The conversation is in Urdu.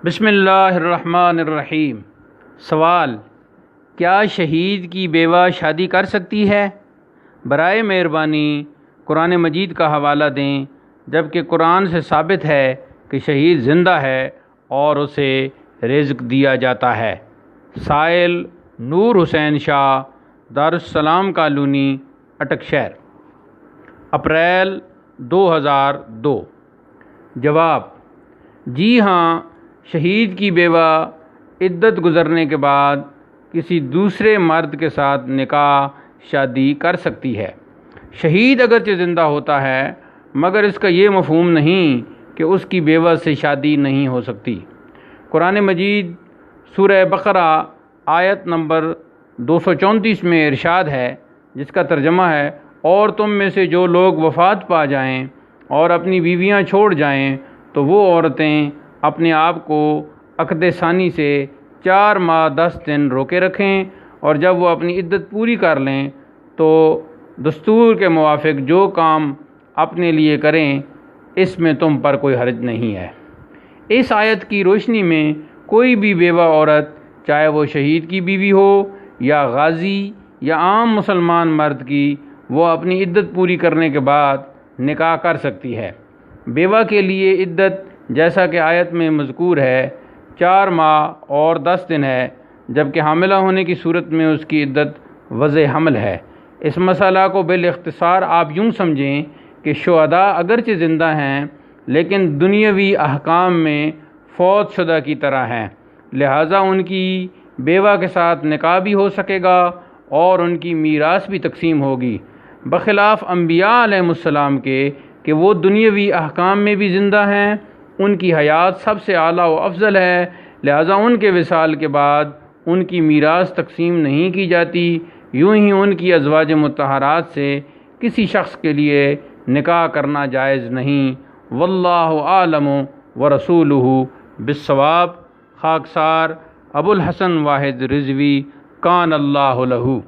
بسم اللہ الرحمن الرحیم۔ سوال: کیا شہید کی بیوہ شادی کر سکتی ہے؟ برائے مہربانی قرآن مجید کا حوالہ دیں، جبکہ قرآن سے ثابت ہے کہ شہید زندہ ہے اور اسے رزق دیا جاتا ہے۔ سائل: نور حسین شاہ، دارالسلام کالونی، اٹک شہر، اپریل 2002۔ جواب: جی ہاں، شہید کی بیوہ عدت گزرنے کے بعد کسی دوسرے مرد کے ساتھ نکاح شادی کر سکتی ہے۔ شہید اگرچہ زندہ ہوتا ہے، مگر اس کا یہ مفہوم نہیں کہ اس کی بیوہ سے شادی نہیں ہو سکتی۔ قرآن مجید سورہ بقرہ آیت نمبر 234 میں ارشاد ہے، جس کا ترجمہ ہے: اور تم میں سے جو لوگ وفات پا جائیں اور اپنی بیویاں چھوڑ جائیں تو وہ عورتیں اپنے آپ کو عقد ثانی سے 4 ماہ 10 دن روکے رکھیں، اور جب وہ اپنی عدت پوری کر لیں تو دستور کے موافق جو کام اپنے لیے کریں، اس میں تم پر کوئی حرج نہیں ہے۔ اس آیت کی روشنی میں کوئی بھی بیوہ عورت، چاہے وہ شہید کی بیوی ہو یا غازی یا عام مسلمان مرد کی، وہ اپنی عدت پوری کرنے کے بعد نکاح کر سکتی ہے۔ بیوہ کے لیے عدت، جیسا کہ آیت میں مذکور ہے، 4 ماہ اور 10 دن ہے، جبکہ حاملہ ہونے کی صورت میں اس کی عدت وضع حمل ہے۔ اس مسئلہ کو بالاختصار آپ یوں سمجھیں کہ شہداء اگرچہ زندہ ہیں لیکن دنیاوی احکام میں فوت شدہ کی طرح ہیں، لہٰذا ان کی بیوہ کے ساتھ نکاح بھی ہو سکے گا اور ان کی میراث بھی تقسیم ہوگی، بخلاف انبیاء علیہ السلام کے کہ وہ دنیاوی احکام میں بھی زندہ ہیں، ان کی حیات سب سے اعلیٰ و افضل ہے، لہٰذا ان کے وصال کے بعد ان کی میراث تقسیم نہیں کی جاتی۔ یوں ہی ان کی ازواج مطہرات سے کسی شخص کے لیے نکاح کرنا جائز نہیں۔ واللہ اعلم ورسولہ بالصواب۔ خاکسار ابو الحسن واحد رضوی، کان اللہ لہ۔